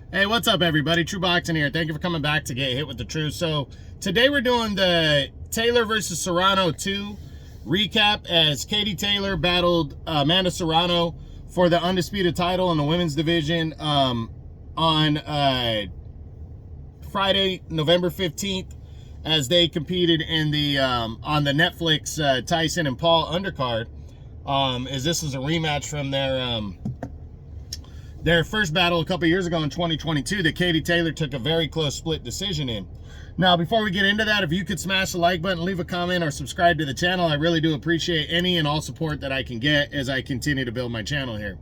Hey, what's up, everybody? True Boxing here. Thank you for coming back to Get Hit with the Truth. So today we're doing the Taylor versus Serrano 2 recap as Katie Taylor battled Amanda Serrano for the undisputed title in the women's division on Friday, November 15th, as they competed in the on the Netflix Tyson and Paul undercard. As this is a rematch from their first battle a couple years ago in 2022 that Katie Taylor took a very close split decision in. Now, before we get into that, if you could smash the like button, leave a comment, or subscribe to the channel, I really do appreciate any and all support that I can get as I continue to build my channel here.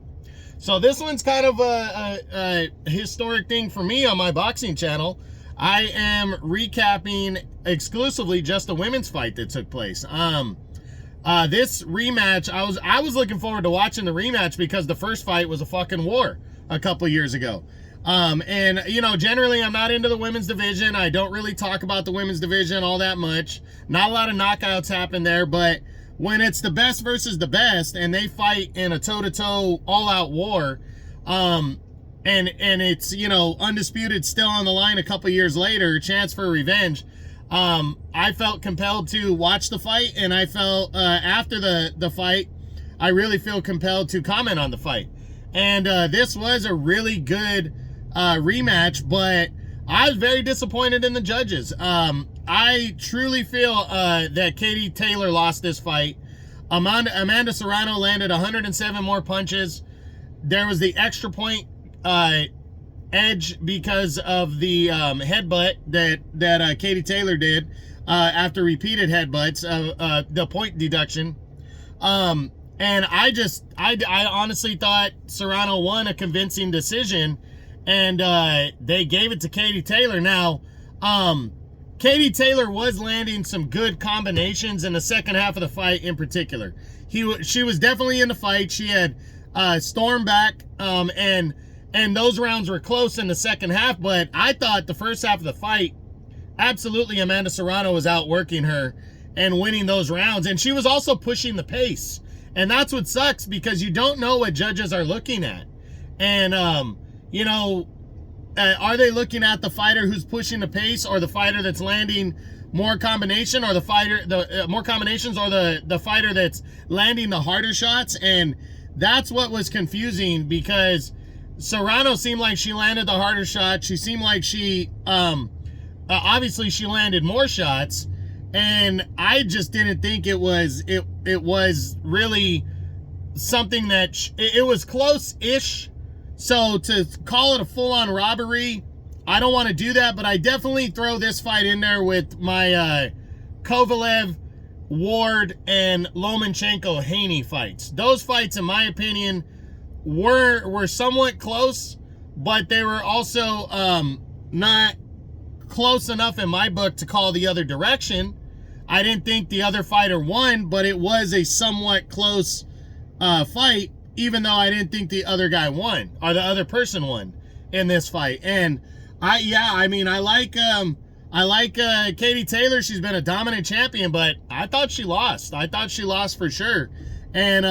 So this one's kind of a historic thing for me on my boxing channel. I am recapping exclusively just the women's fight that took place. This rematch, I was looking forward to watching the rematch because the first fight was a fucking war a couple years ago. And, you know, generally I'm not into the women's division. I don't really talk about the women's division all that much. Not a lot of knockouts happen there, but when it's the best versus the best and they fight in a toe-to-toe all-out war, and it's, you know, undisputed still on the line a couple years later, chance for revenge, I felt compelled to watch the fight, and I felt after the fight, I really feel compelled to comment on the fight. And this was a really good rematch, but I was very disappointed in the judges. I truly feel that Katie Taylor lost this fight. Amanda Serrano landed 107 more punches. There was the extra point edge because of the headbutt that Katie Taylor did after repeated headbutts, the point deduction. And I honestly thought Serrano won a convincing decision, and they gave it to Katie Taylor. Now, Katie Taylor was landing some good combinations in the second half of the fight in particular. She was definitely in the fight. She had stormed back, and those rounds were close in the second half, but I thought the first half of the fight, absolutely Amanda Serrano was outworking her and winning those rounds, and she was also pushing the pace. And that's what sucks, because you don't know what judges are looking at. And, you know, are they looking at the fighter who's pushing the pace, or the fighter that's landing more combination, or the fighter, more combinations, or the fighter that's landing the harder shots? And that's what was confusing, because Serrano seemed like she landed the harder shot. She seemed like she, obviously she landed more shots. And I just didn't think it was really something that, it was close-ish. So to call it a full-on robbery, I don't want to do that, but I definitely throw this fight in there with my Kovalev, Ward, and Lomachenko-Haney fights. Those fights, in my opinion, were somewhat close, but they were also not close enough in my book to call the other direction. I didn't think the other fighter won, but it was a somewhat close fight, even though I didn't think the other guy won, or the other person won in this fight. And I like Katie Taylor. She's been a dominant champion, but I thought she lost. I thought she lost for sure. And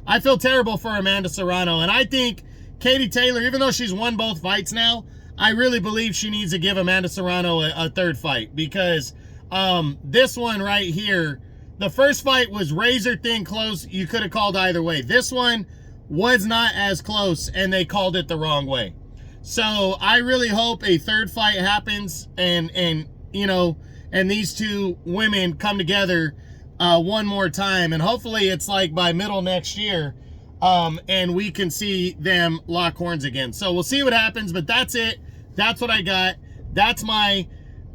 I feel terrible for Amanda Serrano. And I think Katie Taylor, even though she's won both fights now, I really believe she needs to give Amanda Serrano a third fight, because this one right here, the first fight was razor thin close. You could have called either way. This one was not as close, and they called it the wrong way. So I really hope a third fight happens, and you know, and these two women come together one more time, and hopefully it's like by middle next year, and we can see them lock horns again. So we'll see what happens, but that's it. That's what I got. That's my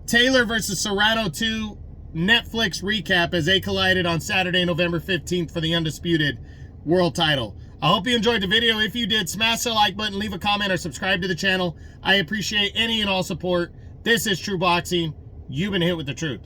Taylor versus Serrano 2 Netflix recap as they collided on Saturday, November 15th for the undisputed world title. I hope you enjoyed the video. If you did, smash the like button, leave a comment, or subscribe to the channel. I appreciate any and all support. This is True Boxing. You've been hit with the truth.